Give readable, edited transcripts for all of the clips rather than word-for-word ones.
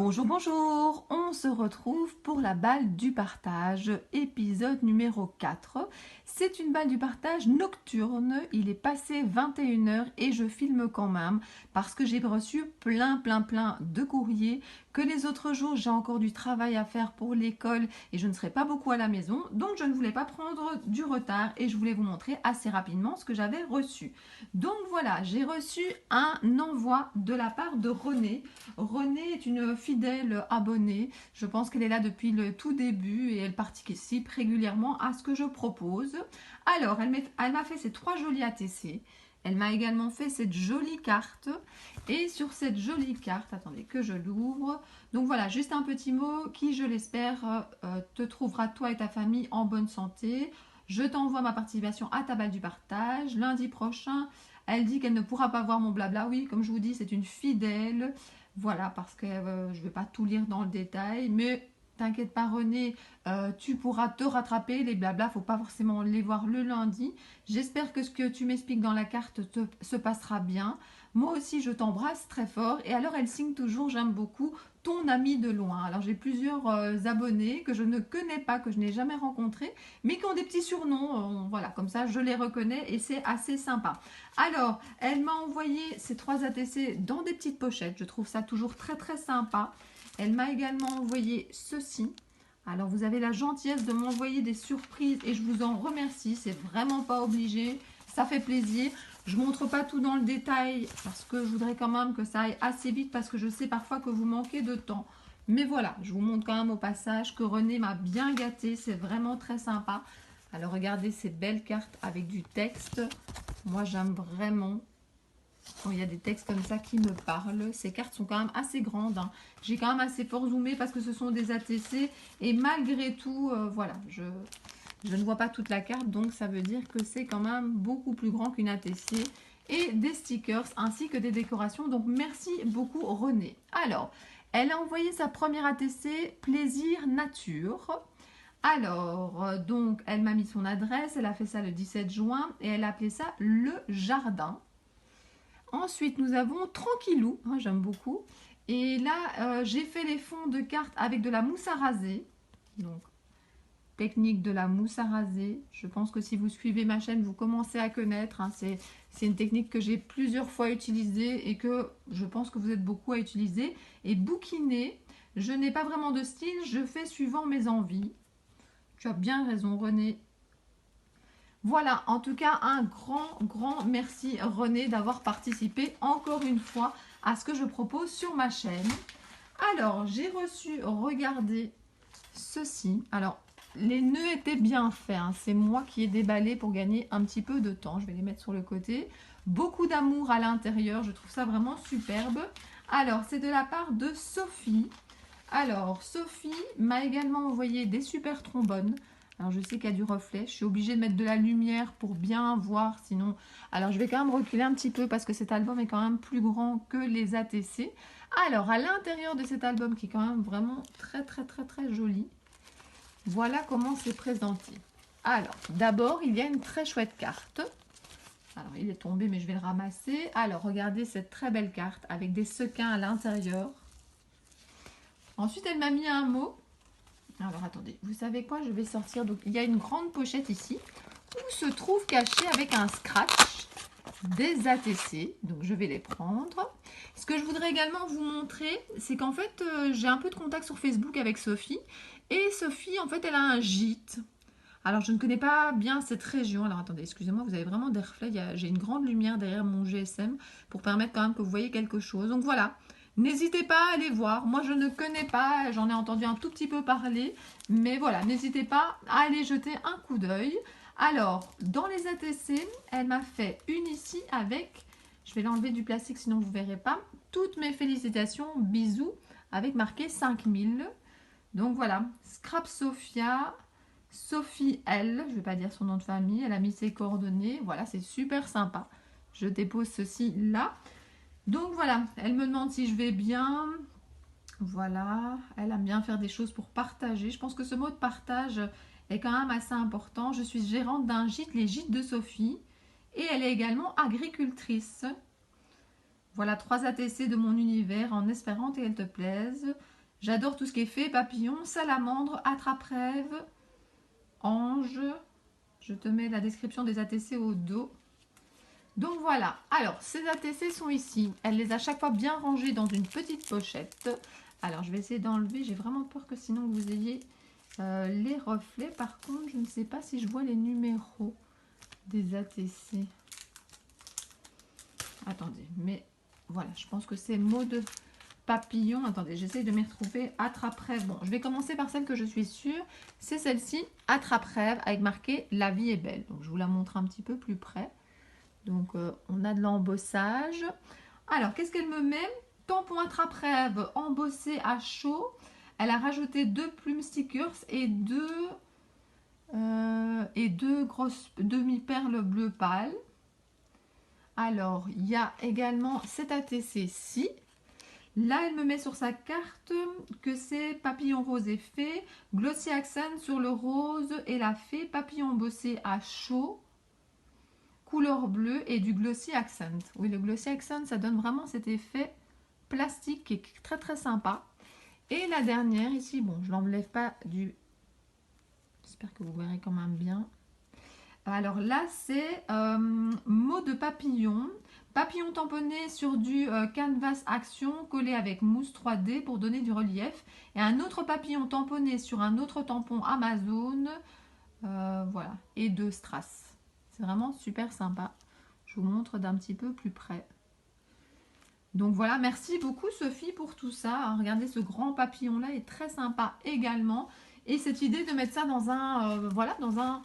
Bonjour, bonjour, on se retrouve pour la balle du partage, épisode numéro 4. C'est une balle du partage nocturne, il est passé 21h et je filme quand même parce que j'ai reçu plein de courriers, que les autres jours j'ai encore du travail à faire pour l'école et je ne serai pas beaucoup à la maison, donc je ne voulais pas prendre du retard et je voulais vous montrer assez rapidement ce que j'avais reçu. Donc voilà, j'ai reçu un envoi de la part de Renée. Renée est une fidèle abonnée. Je pense qu'elle est là depuis le tout début et elle participe régulièrement à ce que je propose. Alors, elle m'a fait ces 3 jolis ATC. Elle m'a également fait cette jolie carte. Et sur cette jolie carte, attendez que je l'ouvre. Donc voilà, juste un petit mot qui, je l'espère, te trouvera toi et ta famille en bonne santé. Je t'envoie ma participation à ta balle du partage. Lundi prochain, elle dit qu'elle ne pourra pas voir mon blabla. Oui, comme je vous dis, c'est une fidèle. Voilà, parce que je ne vais pas tout lire dans le détail, mais t'inquiète pas René, tu pourras te rattraper, les blabla, faut pas forcément les voir le lundi. J'espère que ce que tu m'expliques dans la carte se passera bien. Moi aussi, je t'embrasse très fort. Et alors, elle signe toujours, j'aime beaucoup, ton ami de loin. Alors, j'ai plusieurs abonnés que je ne connais pas, que je n'ai jamais rencontrés, mais qui ont des petits surnoms. Voilà, comme ça, je les reconnais et c'est assez sympa. Alors, elle m'a envoyé ces 3 ATC dans des petites pochettes. Je trouve ça toujours très sympa. Elle m'a également envoyé ceci. Alors, vous avez la gentillesse de m'envoyer des surprises et je vous en remercie. C'est vraiment pas obligé. Ça fait plaisir. Je ne montre pas tout dans le détail parce que je voudrais quand même que ça aille assez vite parce que je sais parfois que vous manquez de temps. Mais voilà, je vous montre quand même au passage que René m'a bien gâté. C'est vraiment très sympa. Alors, regardez ces belles cartes avec du texte. Moi, j'aime vraiment quand il y a des textes comme ça qui me parlent. Ces cartes sont quand même assez grandes. Hein. J'ai quand même assez fort zoomé parce que ce sont des ATC. Et malgré tout, voilà, je ne vois pas toute la carte. Donc, ça veut dire que c'est quand même beaucoup plus grand qu'une ATC. Et des stickers ainsi que des décorations. Donc, merci beaucoup Renée. Alors, elle a envoyé sa première ATC Plaisir Nature. Alors, donc, elle m'a mis son adresse, elle a fait ça le 17 juin et elle a appelé ça Le Jardin. Ensuite, nous avons Tranquillou, hein, j'aime beaucoup. Et là, j'ai fait les fonds de cartes avec de la mousse à raser. Donc, technique de la mousse à raser. Je pense que si vous suivez ma chaîne, vous commencez à connaître. Hein, c'est une technique que j'ai plusieurs fois utilisée et que je pense que vous êtes beaucoup à utiliser. Et bouquiner, je n'ai pas vraiment de style, je fais suivant mes envies. Tu as bien raison, René. Voilà, en tout cas, un grand merci, René, d'avoir participé encore une fois à ce que je propose sur ma chaîne. Alors, j'ai reçu, regardez, ceci. Alors, les nœuds étaient bien faits. Hein. C'est moi qui ai déballé pour gagner un petit peu de temps. Je vais les mettre sur le côté. Beaucoup d'amour à l'intérieur. Je trouve ça vraiment superbe. Alors, c'est de la part de Sophie. Alors, Sophie m'a également envoyé des super trombones. Alors, je sais qu'il y a du reflet. Je suis obligée de mettre de la lumière pour bien voir. Sinon, alors je vais quand même reculer un petit peu parce que cet album est quand même plus grand que les ATC. Alors, à l'intérieur de cet album qui est quand même vraiment très joli, voilà comment c'est présenté. Alors, d'abord, il y a une très chouette carte. Alors, il est tombé, mais je vais le ramasser. Alors, regardez cette très belle carte avec des sequins à l'intérieur. Ensuite, elle m'a mis un mot. Alors, attendez, vous savez quoi? Je vais sortir. Donc, il y a une grande pochette ici où se trouve caché avec un scratch des ATC. Donc, je vais les prendre. Ce que je voudrais également vous montrer, c'est qu'en fait, j'ai un peu de contact sur Facebook avec Sophie. Et Sophie, en fait, elle a un gîte. Alors, je ne connais pas bien cette région. Alors, attendez, excusez-moi, vous avez vraiment des reflets. J'ai une grande lumière derrière mon GSM pour permettre quand même que vous voyez quelque chose. Donc, voilà. N'hésitez pas à aller voir. Moi, je ne connais pas. J'en ai entendu un tout petit peu parler. Mais voilà, n'hésitez pas à aller jeter un coup d'œil. Alors, dans les ATC, elle m'a fait une ici avec... Je vais l'enlever du plastique, sinon vous ne verrez pas. Toutes mes félicitations, bisous, avec marqué 5000. Donc, voilà. Scrap Sophia... Sophie L, je ne vais pas dire son nom de famille, elle a mis ses coordonnées, voilà, c'est super sympa. Je dépose ceci là. Donc voilà, elle me demande si je vais bien. Voilà, elle aime bien faire des choses pour partager. Je pense que ce mot de partage est quand même assez important. Je suis gérante d'un gîte, les gîtes de Sophie, et elle est également agricultrice. Voilà 3 ATC de mon univers en espérant qu'elles te plaisent. J'adore tout ce qui est fée, papillon, salamandre, attrape-rêve, ange. Je te mets la description des ATC au dos. Donc voilà, alors ces ATC sont ici. Elle les a chaque fois bien rangés dans une petite pochette. Alors je vais essayer d'enlever, j'ai vraiment peur que sinon vous ayez les reflets. Par contre, je ne sais pas si je vois les numéros des ATC. Attendez, mais voilà, je pense que c'est mode papillon. Attendez, j'essaye de m'y retrouver. Attrape-rêve. Bon, je vais commencer par celle que je suis sûre. C'est celle-ci, attrape-rêve, avec marqué La vie est belle. Donc je vous la montre un petit peu plus près. Donc on a de l'embossage. Alors, qu'est-ce qu'elle me met? Tampon attrape-rêve embossé à chaud. Elle a rajouté 2 plumes stickers et deux grosses demi-perles bleu pâle. Alors, il y a également cet ATC-ci. Là, elle me met sur sa carte que c'est papillon rose et fée, glossy accent sur le rose et la fée, papillon embossé à chaud, couleur bleue et du glossy accent. Oui, le glossy accent, ça donne vraiment cet effet plastique qui est très très sympa. Et la dernière ici, bon, je l'enlève pas du... J'espère que vous verrez quand même bien. Alors là, c'est mot de papillon. Papillon tamponné sur du canvas action collé avec mousse 3D pour donner du relief. Et un autre papillon tamponné sur un autre tampon Amazon. Voilà. Et 2 strass. C'est vraiment super sympa. Je vous montre d'un petit peu plus près. Donc voilà, merci beaucoup Sophie pour tout ça. Regardez, ce grand papillon là est très sympa également. Et cette idée de mettre ça dans un, voilà, dans un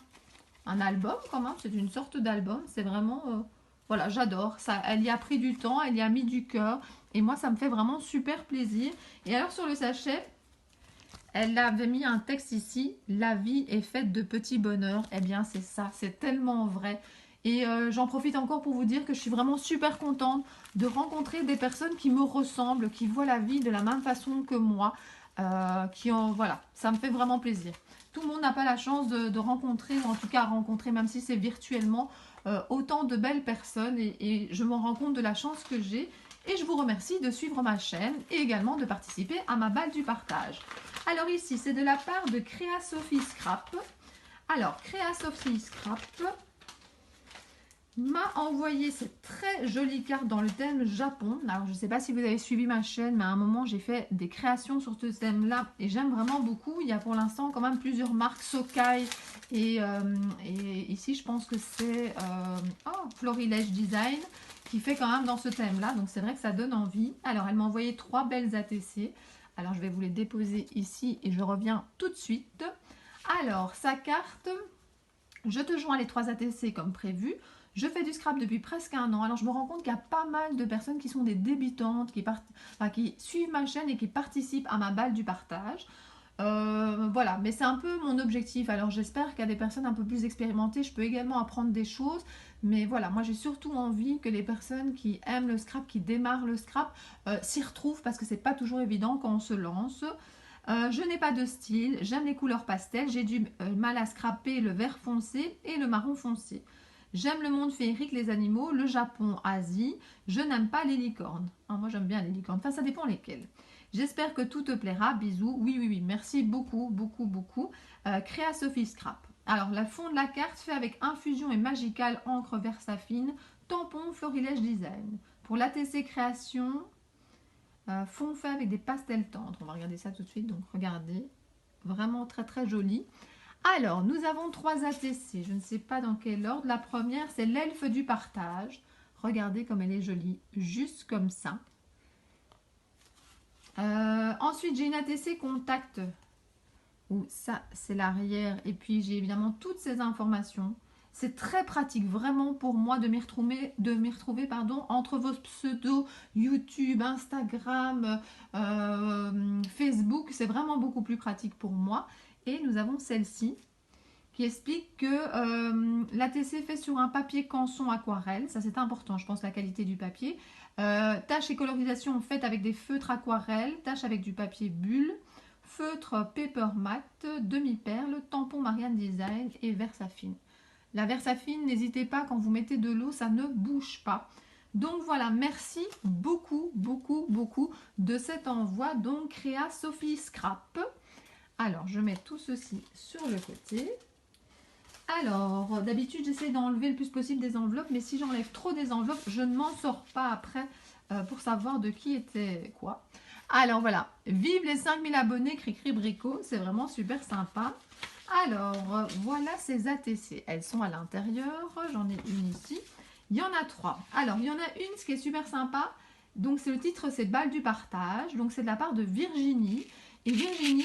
album quand même. C'est une sorte d'album. C'est vraiment, voilà, j'adore. Ça, elle y a pris du temps, elle y a mis du cœur. Et moi, ça me fait vraiment super plaisir. Et alors sur le sachet, elle avait mis un texte ici. La vie est faite de petits bonheurs. Eh bien, c'est ça. C'est tellement vrai. Et j'en profite encore pour vous dire que je suis vraiment super contente de rencontrer des personnes qui me ressemblent, qui voient la vie de la même façon que moi, voilà, ça me fait vraiment plaisir. Tout le monde n'a pas la chance de rencontrer, en tout cas rencontrer, même si c'est virtuellement, autant de belles personnes et je me rends compte de la chance que j'ai. Et je vous remercie de suivre ma chaîne et également de participer à ma balle du partage. Alors ici, c'est de la part de Créa Sophie Scrap. Alors, Créa Sophie Scrap m'a envoyé cette très jolie carte dans le thème Japon. Alors, je ne sais pas si vous avez suivi ma chaîne, mais à un moment, j'ai fait des créations sur ce thème-là et j'aime vraiment beaucoup. Il y a pour l'instant quand même plusieurs marques, Sokai et ici, je pense que c'est Florilège Design qui fait quand même dans ce thème-là. Donc, c'est vrai que ça donne envie. Alors, elle m'a envoyé 3 belles ATC. Alors, je vais vous les déposer ici et je reviens tout de suite. Alors, sa carte, je te joins les 3 ATC comme prévu. Je fais du scrap depuis presque 1 an. Alors, je me rends compte qu'il y a pas mal de personnes qui sont des débutantes, qui suivent ma chaîne et qui participent à ma balle du partage. Voilà, mais c'est un peu mon objectif. Alors, j'espère qu'il y a des personnes un peu plus expérimentées. Je peux également apprendre des choses. Mais voilà, moi, j'ai surtout envie que les personnes qui aiment le scrap, qui démarrent le scrap, s'y retrouvent parce que c'est pas toujours évident quand on se lance. Je n'ai pas de style. J'aime les couleurs pastel. J'ai du mal à scraper le vert foncé et le marron foncé. J'aime le monde féerique, les animaux, le Japon, Asie. Je n'aime pas les licornes. Ah, moi, j'aime bien les licornes. Enfin, ça dépend lesquelles. J'espère que tout te plaira. Bisous. Oui, oui, oui. Merci beaucoup, beaucoup, beaucoup. Créa Sophie Scrap. Alors, le fond de la carte fait avec infusion et magical encre Versafine, tampon Florilège Design. Pour l'ATC création, fond fait avec des pastels tendres. On va regarder ça tout de suite. Donc, regardez. Vraiment très, très joli. Alors, nous avons 3 ATC. Je ne sais pas dans quel ordre. La première, c'est l'elfe du partage. Regardez comme elle est jolie. Juste comme ça. Ensuite, j'ai une ATC contact. Où ça, c'est l'arrière. Et puis, j'ai évidemment toutes ces informations. C'est très pratique, vraiment, pour moi, de m'y retrouver, entre vos pseudos YouTube, Instagram, Facebook. C'est vraiment beaucoup plus pratique pour moi. Et nous avons celle-ci qui explique que l'ATC fait sur un papier canson aquarelle. Ça, c'est important, je pense, la qualité du papier. Tâches et colorisation faites avec des feutres aquarelles. Tâches avec du papier bulle. Feutre paper matte, demi-perle, tampon Marianne Design et Versafine. La Versafine, n'hésitez pas, quand vous mettez de l'eau, ça ne bouge pas. Donc voilà, merci beaucoup, beaucoup, beaucoup de cet envoi. Donc Créa Sophie Scrap. Alors, je mets tout ceci sur le côté. Alors, d'habitude, j'essaie d'enlever le plus possible des enveloppes, mais si j'enlève trop des enveloppes, je ne m'en sors pas après pour savoir de qui était quoi. Alors voilà, vive les 5000 abonnés, Cricri Brico, c'est vraiment super sympa. Alors, voilà ces ATC, elles sont à l'intérieur, j'en ai une ici. Il y en a 3. Alors, il y en a une, ce qui est super sympa, donc c'est le titre, c'est Balle du partage, donc c'est de la part de Virginie. Et Virginie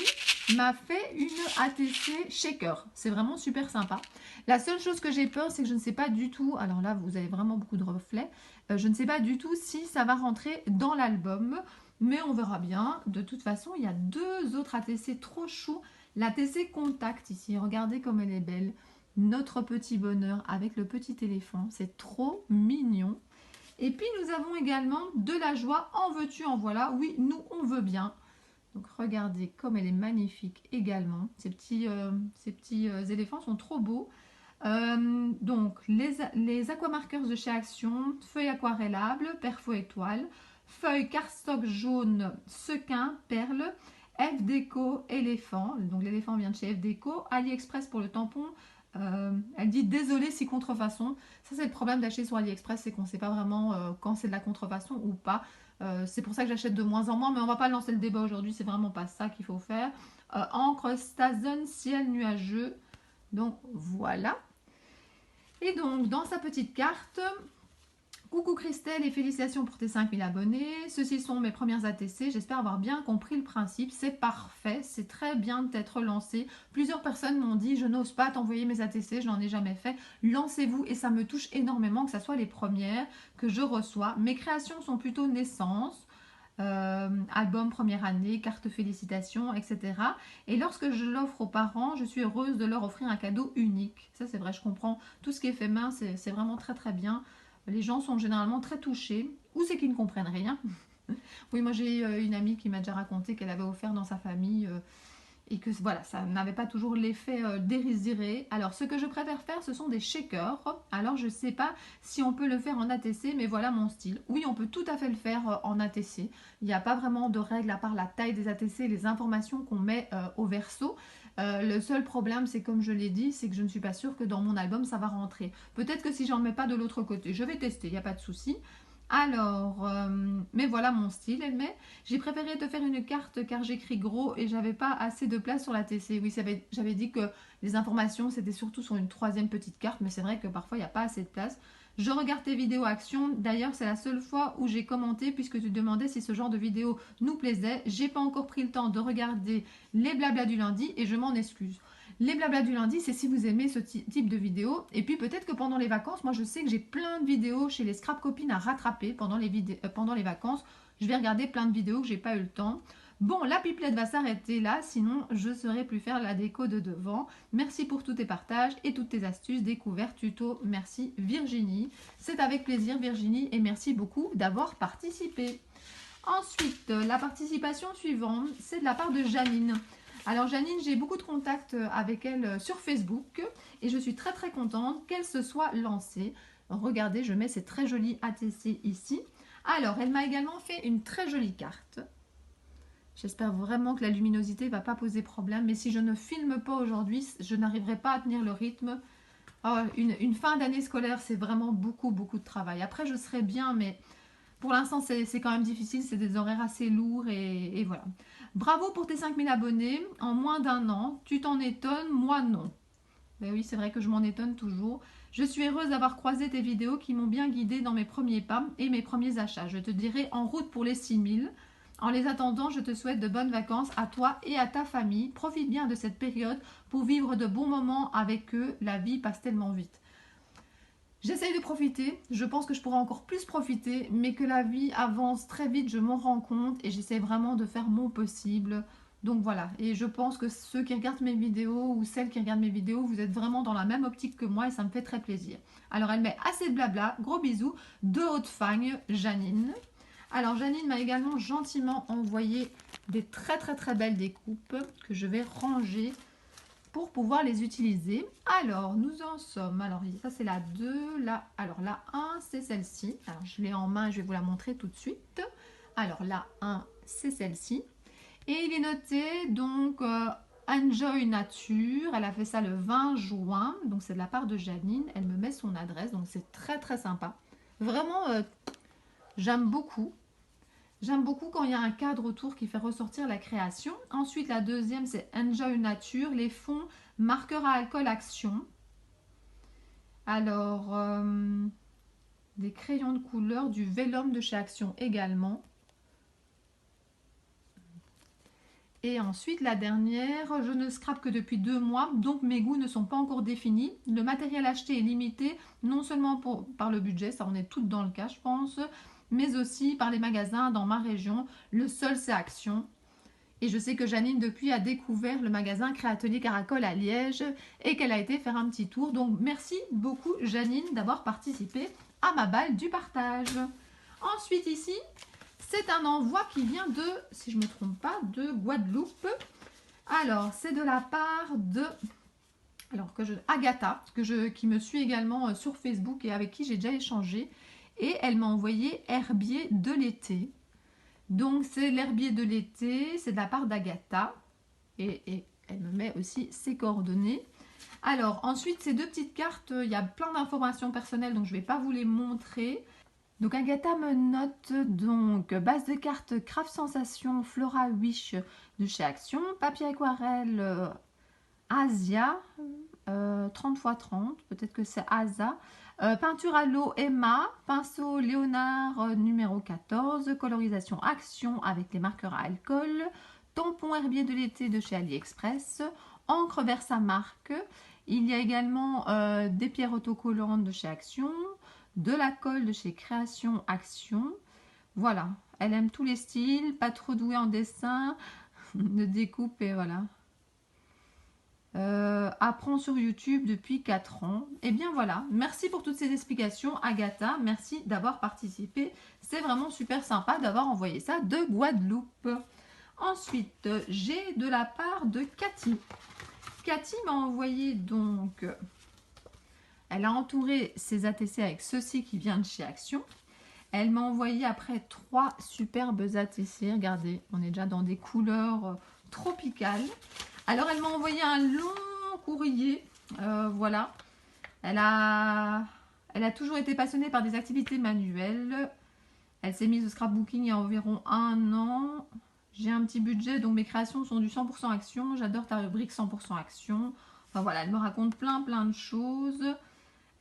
m'a fait une ATC shaker. C'est vraiment super sympa. La seule chose que j'ai peur, c'est que je ne sais pas du tout, alors là, vous avez vraiment beaucoup de reflets, je ne sais pas du tout si ça va rentrer dans l'album, mais on verra bien. De toute façon, il y a 2 autres ATC trop choux. L'ATC Contact ici, regardez comme elle est belle. Notre petit bonheur avec le petit éléphant, c'est trop mignon. Et puis, nous avons également de la joie, en veux-tu, en voilà. Oui, nous, on veut bien. Donc regardez comme elle est magnifique également. Ces petits éléphants sont trop beaux. Donc les aquamarqueurs de chez Action, feuilles aquarellables, perfo étoile, feuilles cardstock jaune, sequin, perle, F Déco éléphant. Donc l'éléphant vient de chez F Déco. AliExpress pour le tampon. Elle dit désolé si contrefaçon. Ça c'est le problème d'acheter sur AliExpress, c'est qu'on ne sait pas vraiment quand c'est de la contrefaçon ou pas. C'est pour ça que j'achète de moins en moins, mais on va pas lancer le débat aujourd'hui, c'est vraiment pas ça qu'il faut faire. Encre Stazen, ciel nuageux. Donc voilà. Et donc dans sa petite carte, coucou Christelle et félicitations pour tes 5000 abonnés. Ceci sont mes premières ATC. J'espère avoir bien compris le principe. C'est parfait. C'est très bien de t'être lancé. Plusieurs personnes m'ont dit je n'ose pas t'envoyer mes ATC. Je n'en ai jamais fait. Lancez-vous et ça me touche énormément que ce soit les premières que je reçois. Mes créations sont plutôt naissance. Album première année, carte félicitations, etc. Et lorsque je l'offre aux parents, je suis heureuse de leur offrir un cadeau unique. Ça c'est vrai, je comprends. Tout ce qui est fait main, c'est vraiment très très bien. Les gens sont généralement très touchés, ou c'est qu'ils ne comprennent rien. Oui, moi j'ai une amie qui m'a déjà raconté qu'elle avait offert dans sa famille et que voilà, ça n'avait pas toujours l'effet désiré. Alors ce que je préfère faire, ce sont des shakers. Alors je ne sais pas si on peut le faire en ATC, mais voilà mon style. Oui, on peut tout à fait le faire en ATC. Il n'y a pas vraiment de règles à part la taille des ATC et les informations qu'on met au verso. Le seul problème, c'est comme je l'ai dit, c'est que je ne suis pas sûre que dans mon album, ça va rentrer. Peut-être que si j'en mets pas de l'autre côté, je vais tester, il n'y a pas de souci. Alors, mais voilà mon style, elle met. J'ai préféré te faire une carte car j'écris gros et j'avais pas assez de place sur la TC. Oui, j'avais dit que les informations, c'était surtout sur une 3e petite carte, mais c'est vrai que parfois, il n'y a pas assez de place. Je regarde tes vidéos Action. D'ailleurs, c'est la seule fois où j'ai commenté puisque tu demandais si ce genre de vidéo nous plaisait. J'ai pas encore pris le temps de regarder les blablas du lundi et je m'en excuse. Les blablas du lundi, c'est si vous aimez ce type de vidéo. Et puis peut-être que pendant les vacances, moi je sais que j'ai plein de vidéos chez les Scrap Copines à rattraper pendant les vacances. Je vais regarder plein de vidéos que j'ai pas eu le temps. Bon, la pipelette va s'arrêter là, sinon je ne saurais plus faire la déco de devant. Merci pour tous tes partages et toutes tes astuces, découvertes, tutos. Merci Virginie. C'est avec plaisir Virginie et merci beaucoup d'avoir participé. Ensuite, la participation suivante, c'est de la part de Janine. Alors Janine, j'ai beaucoup de contacts avec elle sur Facebook et je suis très très contente qu'elle se soit lancée. Regardez, je mets ces très jolies ATC ici. Alors, elle m'a également fait une très jolie carte. J'espère vraiment que la luminosité ne va pas poser problème. Mais si je ne filme pas aujourd'hui, je n'arriverai pas à tenir le rythme. Oh, une fin d'année scolaire, c'est vraiment beaucoup, beaucoup de travail. Après, je serai bien, mais pour l'instant, c'est quand même difficile. C'est des horaires assez lourds et voilà. Bravo pour tes 5000 abonnés. En moins d'1 an, tu t'en étonnes, moi non. Ben oui, c'est vrai que je m'en étonne toujours. Je suis heureuse d'avoir croisé tes vidéos qui m'ont bien guidée dans mes premiers pas et mes premiers achats. Je te dirai en route pour les 6000. En les attendant, je te souhaite de bonnes vacances à toi et à ta famille. Profite bien de cette période pour vivre de bons moments avec eux. La vie passe tellement vite. J'essaye de profiter. Je pense que je pourrais encore plus profiter, mais que la vie avance très vite, je m'en rends compte et j'essaie vraiment de faire mon possible. Donc voilà, et je pense que ceux qui regardent mes vidéos ou celles qui regardent mes vidéos, vous êtes vraiment dans la même optique que moi et ça me fait très plaisir. Alors elle met assez de blabla, gros bisous, de Haute-Fagne, Janine. Alors Janine m'a également gentiment envoyé des très très très belles découpes que je vais ranger pour pouvoir les utiliser. Alors, nous en sommes. Alors, ça, c'est la 2. Alors, la 1, c'est celle-ci. Alors, je l'ai en main, je vais vous la montrer tout de suite. Alors, la 1, c'est celle-ci. Et il est noté, donc, Enjoy Nature. Elle a fait ça le 20 juin. Donc, c'est de la part de Janine. Elle me met son adresse. Donc, c'est très, très sympa. Vraiment, j'aime beaucoup. J'aime beaucoup quand il y a un cadre autour qui fait ressortir la création. Ensuite, la deuxième, c'est Enjoy Nature, les fonds marqueurs à alcool action. Alors, des crayons de couleur, du vélum de chez Action également. Et ensuite, la dernière, je ne scrape que depuis 2 mois, donc mes goûts ne sont pas encore définis. Le matériel acheté est limité, non seulement par le budget, ça on est toutes dans le cas, je pense, mais aussi par les magasins dans ma région. Le seul, c'est Action. Et je sais que Janine, depuis, a découvert le magasin Créatelier Caracol à Liège et qu'elle a été faire un petit tour. Donc, merci beaucoup, Janine, d'avoir participé à ma balle du partage. Ensuite, ici, c'est un envoi qui vient de, si je ne me trompe pas, de Guadeloupe. Alors, c'est de la part de Agatha, qui me suit également sur Facebook et avec qui j'ai déjà échangé. Et elle m'a envoyé herbier de l'été. Donc, c'est l'herbier de l'été, c'est de la part d'Agatha. Et elle me met aussi ses coordonnées. Alors, ensuite, ces 2 petites cartes, il y a plein d'informations personnelles, donc je ne vais pas vous les montrer. Donc, Agatha me note donc base de cartes Craft Sensation Flora Wish de chez Action, papier aquarelle Asia 30x30, peut-être que c'est Asa. Peinture à l'eau Emma, pinceau Léonard numéro 14, colorisation Action avec les marqueurs à alcool, tampon herbier de l'été de chez AliExpress, encre vers sa marque. Il y a également des pierres autocollantes de chez Action, de la colle de chez Création Action. Voilà, elle aime tous les styles, pas trop douée en dessin, de découpe et voilà. Apprend sur YouTube depuis 4 ans. Et bien voilà, merci pour toutes ces explications Agatha, merci d'avoir participé. C'est vraiment super sympa d'avoir envoyé ça de Guadeloupe. Ensuite, j'ai de la part de Cathy. Cathy m'a envoyé donc, elle a entouré ses ATC avec ceci qui vient de chez Action. Elle m'a envoyé après 3 superbes ATC. Regardez, on est déjà dans des couleurs tropicales. Alors, elle m'a envoyé un long courrier. Voilà. Elle a toujours été passionnée par des activités manuelles. Elle s'est mise au scrapbooking il y a environ 1 an. J'ai un petit budget, donc mes créations sont du 100% Action. J'adore ta rubrique 100% Action. Enfin voilà, elle me raconte plein de choses.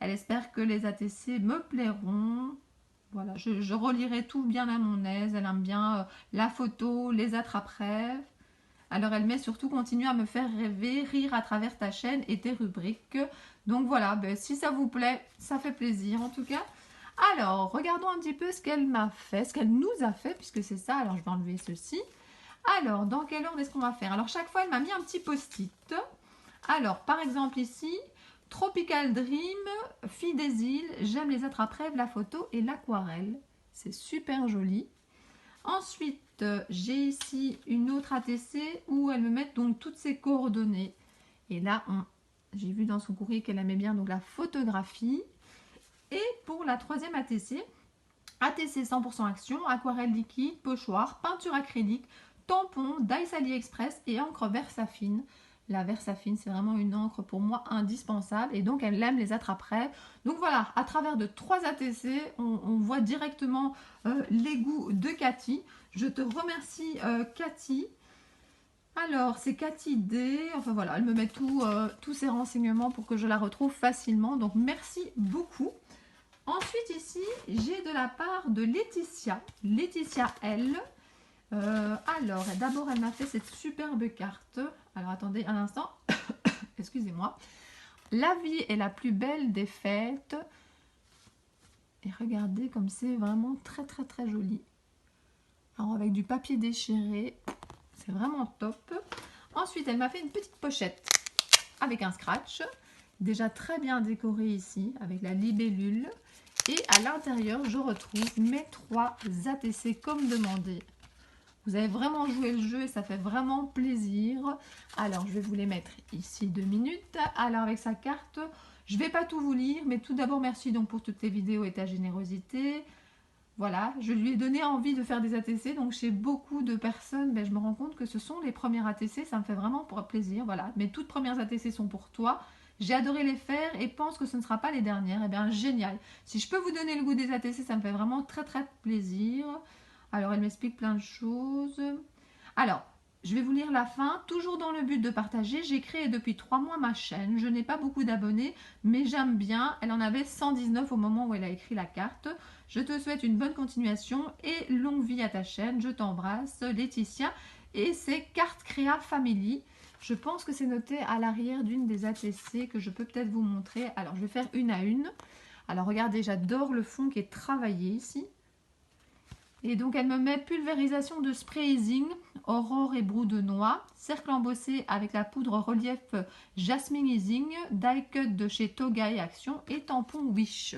Elle espère que les ATC me plairont. Voilà, je relirai tout bien à mon aise. Elle aime bien la photo, les attrape-rêves. Alors, elle met surtout « Continue à me faire rêver, rire à travers ta chaîne et tes rubriques ». Donc voilà, ben, si ça vous plaît, ça fait plaisir en tout cas. Alors, regardons un petit peu ce qu'elle m'a fait, ce qu'elle nous a fait, puisque c'est ça. Alors, je vais enlever ceci. Alors, dans quel ordre est-ce qu'on va faire? Alors, chaque fois, elle m'a mis un petit post-it. Alors, par exemple ici, Tropical Dream, fille des îles, j'aime les attrape-rêves, la photo et l'aquarelle. C'est super joli. Ensuite, j'ai ici une autre ATC où elle me met donc toutes ses coordonnées. Et là, j'ai vu dans son courrier qu'elle aimait bien donc la photographie. Et pour la 3e ATC, ATC 100% Action, aquarelle liquide, pochoir, peinture acrylique, tampon, Dice AliExpress et encre Versafine. La Versafine, c'est vraiment une encre pour moi indispensable. Et donc, elle aime les attrape-rêves. Donc voilà, à travers de 3 ATC, on voit directement les goûts de Cathy. Je te remercie, Cathy. Alors, c'est Cathy D. Enfin voilà, elle me met tous ces renseignements pour que je la retrouve facilement. Donc, merci beaucoup. Ensuite, ici, j'ai de la part de Laetitia. Laetitia L. Alors, d'abord, elle m'a fait cette superbe carte. Alors, attendez un instant. Excusez-moi. La vie est la plus belle des fêtes. Et regardez comme c'est vraiment très joli. Alors, avec du papier déchiré. C'est vraiment top. Ensuite, elle m'a fait une petite pochette avec un scratch. Déjà très bien décoré ici, avec la libellule. Et à l'intérieur, je retrouve mes 3 ATC comme demandé. Vous avez vraiment joué le jeu et ça fait vraiment plaisir. Alors, je vais vous les mettre ici 2 minutes. Alors, avec sa carte, je ne vais pas tout vous lire, mais tout d'abord, merci donc pour toutes tes vidéos et ta générosité. Voilà, je lui ai donné envie de faire des ATC, donc chez beaucoup de personnes, je me rends compte que ce sont les premières ATC, ça me fait vraiment pour plaisir, voilà. Mes toutes premières ATC sont pour toi, j'ai adoré les faire et pense que ce ne sera pas les dernières, et bien génial. Si je peux vous donner le goût des ATC, ça me fait vraiment très plaisir. Alors elle m'explique plein de choses. Alors, je vais vous lire la fin. Toujours dans le but de partager, j'ai créé depuis 3 mois ma chaîne. Je n'ai pas beaucoup d'abonnés, mais j'aime bien. Elle en avait 119 au moment où elle a écrit la carte. Je te souhaite une bonne continuation et longue vie à ta chaîne. Je t'embrasse, Laetitia. Et c'est Carte Créa Family. Je pense que c'est noté à l'arrière d'une des ATC que je peux peut-être vous montrer. Alors, je vais faire une à une. Alors, regardez, j'adore le fond qui est travaillé ici. Et donc, elle me met pulvérisation de spray easing, aurore et brou de noix, cercle embossé avec la poudre relief jasmine easing, die cut de chez Toga et Action et tampon Wish.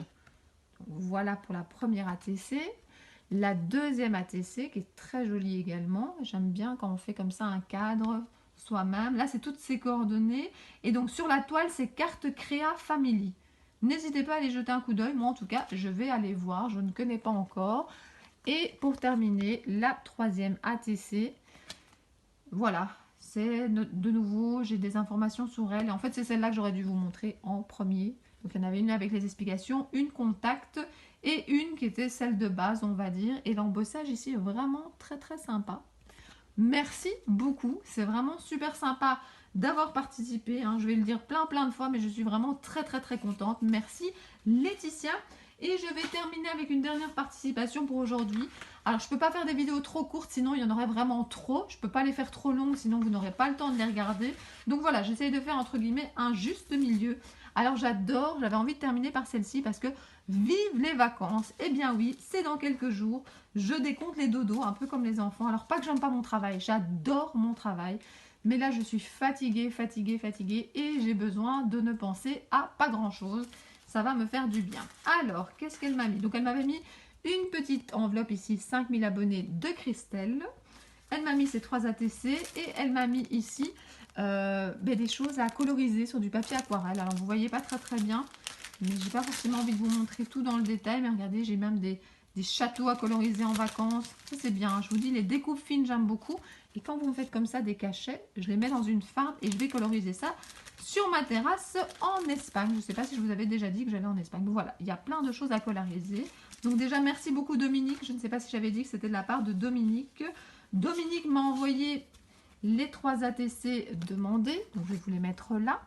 Voilà pour la première ATC. La deuxième ATC qui est très jolie également. J'aime bien quand on fait comme ça un cadre soi-même. Là, c'est toutes ses coordonnées. Et donc, sur la toile, c'est Carte Créa Family. N'hésitez pas à aller jeter un coup d'œil. Moi, en tout cas, je vais aller voir. Je ne connais pas encore. Et pour terminer, la troisième ATC, voilà, c'est de nouveau, j'ai des informations sur elle. Et en fait, c'est celle-là que j'aurais dû vous montrer en premier. Donc, il y en avait une avec les explications, une contact et une qui était celle de base, on va dire. Et l'embossage ici est vraiment très sympa. Merci beaucoup, c'est vraiment super sympa d'avoir participé. Hein. Je vais le dire plein de fois, mais je suis vraiment très contente. Merci Laetitia. Et je vais terminer avec une dernière participation pour aujourd'hui. Alors, je ne peux pas faire des vidéos trop courtes, sinon il y en aurait vraiment trop. Je ne peux pas les faire trop longues, sinon vous n'aurez pas le temps de les regarder. Donc voilà, j'essaye de faire entre guillemets un juste milieu. Alors, j'adore, j'avais envie de terminer par celle-ci parce que vive les vacances. Eh bien oui, c'est dans quelques jours. Je décompte les dodos, un peu comme les enfants. Alors, pas que j'aime pas mon travail, j'adore mon travail. Mais là, je suis fatiguée et j'ai besoin de ne penser à pas grand-chose. Ça va me faire du bien. Alors, qu'est-ce qu'elle m'a mis? Donc, elle m'avait mis une petite enveloppe ici, 5000 abonnés de Christelle. Elle m'a mis ces 3 ATC et elle m'a mis ici des choses à coloriser sur du papier aquarelle. Alors, vous voyez pas très bien, mais j'ai pas forcément envie de vous montrer tout dans le détail. Mais regardez, j'ai même des châteaux à coloriser en vacances. Ça, c'est bien. Hein. Je vous dis, les découpes fines, j'aime beaucoup. Et quand vous me faites comme ça des cachets, je les mets dans une farde et je vais coloriser ça sur ma terrasse en Espagne. Je ne sais pas si je vous avais déjà dit que j'allais en Espagne. Donc voilà, il y a plein de choses à coloriser. Donc déjà, merci beaucoup Dominique. Je ne sais pas si j'avais dit que c'était de la part de Dominique. Dominique m'a envoyé les 3 ATC demandés. Donc je vais vous les mettre là.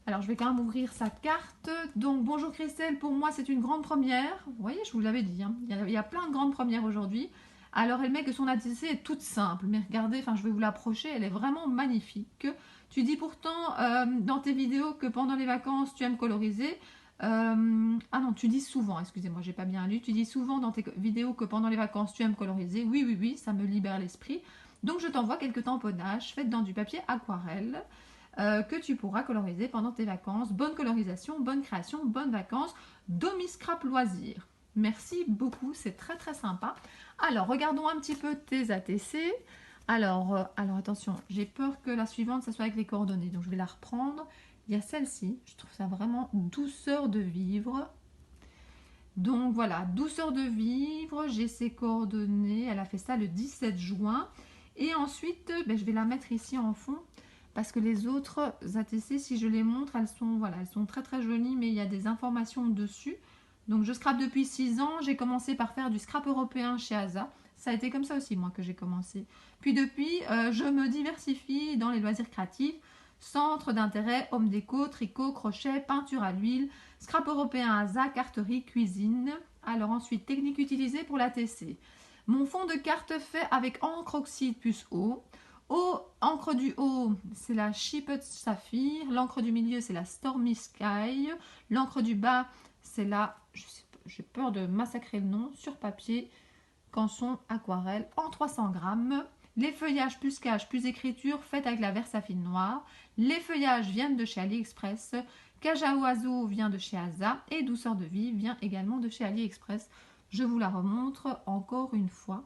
Alors, je vais quand même ouvrir sa carte. Donc, bonjour Christelle, pour moi, c'est une grande première. Vous voyez, je vous l'avais dit, hein. Il y a plein de grandes premières aujourd'hui. Alors, elle met que son ATC est toute simple. Mais regardez, je vais vous l'approcher, elle est vraiment magnifique. Tu dis pourtant dans tes vidéos que pendant les vacances, tu aimes coloriser. Ah non, tu dis souvent, excusez-moi, j'ai pas bien lu. Tu dis souvent dans tes vidéos que pendant les vacances, tu aimes coloriser. Oui, ça me libère l'esprit. Donc, je t'envoie quelques tamponnages faits dans du papier aquarelle. Que tu pourras coloriser pendant tes vacances. Bonne colorisation, bonne création, bonnes vacances. Domi Scrap Loisirs. Merci beaucoup, c'est très sympa. Alors, regardons un petit peu tes ATC. Alors attention, j'ai peur que la suivante, ça soit avec les coordonnées. Donc, je vais la reprendre. Il y a celle-ci, je trouve ça vraiment douceur de vivre. Donc, voilà, douceur de vivre. J'ai ses coordonnées. Elle a fait ça le 17 juin. Et ensuite, je vais la mettre ici en fond. Parce que les autres ATC, si je les montre, elles sont très jolies, mais il y a des informations dessus. Donc, je scrape depuis 6 ans. J'ai commencé par faire du scrap européen chez Asa. Ça a été comme ça aussi, moi, que j'ai commencé. Puis depuis, je me diversifie dans les loisirs créatifs. Centre d'intérêt, homme déco, tricot, crochet, peinture à l'huile, scrap européen Asa, carterie, cuisine. Alors ensuite, technique utilisée pour l'ATC. Mon fond de carte fait avec encre oxyde plus eau. Encre du haut, c'est la Sheeped Saphir. L'encre du milieu, c'est la Stormy Sky. L'encre du bas, c'est la, j'ai peur de massacrer le nom, sur papier, canson aquarelle en 300 grammes. Les feuillages plus cache plus écriture faites avec la Versafine noire. Les feuillages viennent de chez AliExpress. Cage à oiseaux vient de chez Asa. Et Douceur de vie vient également de chez AliExpress. Je vous la remontre encore une fois.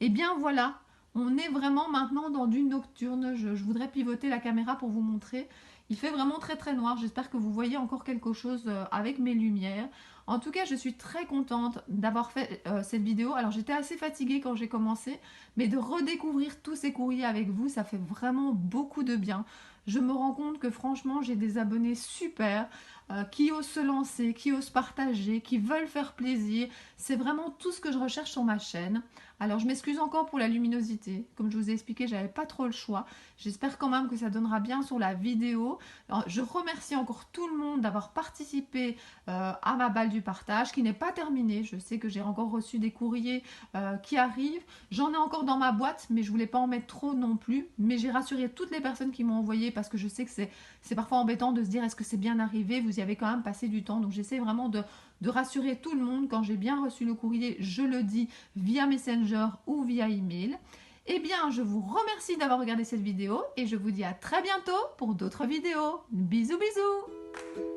Et bien voilà. On est vraiment maintenant dans du nocturne. Je voudrais pivoter la caméra pour vous montrer. Il fait vraiment très très noir. J'espère que vous voyez encore quelque chose avec mes lumières. En tout cas, je suis très contente d'avoir fait cette vidéo. Alors, j'étais assez fatiguée quand j'ai commencé, mais de redécouvrir tous ces courriers avec vous, ça fait vraiment beaucoup de bien. Je me rends compte que franchement, j'ai des abonnés super qui osent se lancer, qui osent partager, qui veulent faire plaisir. C'est vraiment tout ce que je recherche sur ma chaîne. Alors, je m'excuse encore pour la luminosité. Comme je vous ai expliqué, j'avais pas trop le choix. J'espère quand même que ça donnera bien sur la vidéo. Alors, je remercie encore tout le monde d'avoir participé à ma balle du partage qui n'est pas terminée. Je sais que j'ai encore reçu des courriers qui arrivent. J'en ai encore dans ma boîte, mais je voulais pas en mettre trop non plus. Mais j'ai rassuré toutes les personnes qui m'ont envoyé parce que je sais que c'est parfois embêtant de se dire est-ce que c'est bien arrivé. Vous y avez quand même passé du temps. Donc j'essaie vraiment de rassurer tout le monde. Quand j'ai bien reçu le courrier, je le dis via Messenger ou via email. Eh bien, je vous remercie d'avoir regardé cette vidéo et je vous dis à très bientôt pour d'autres vidéos. Bisous bisous.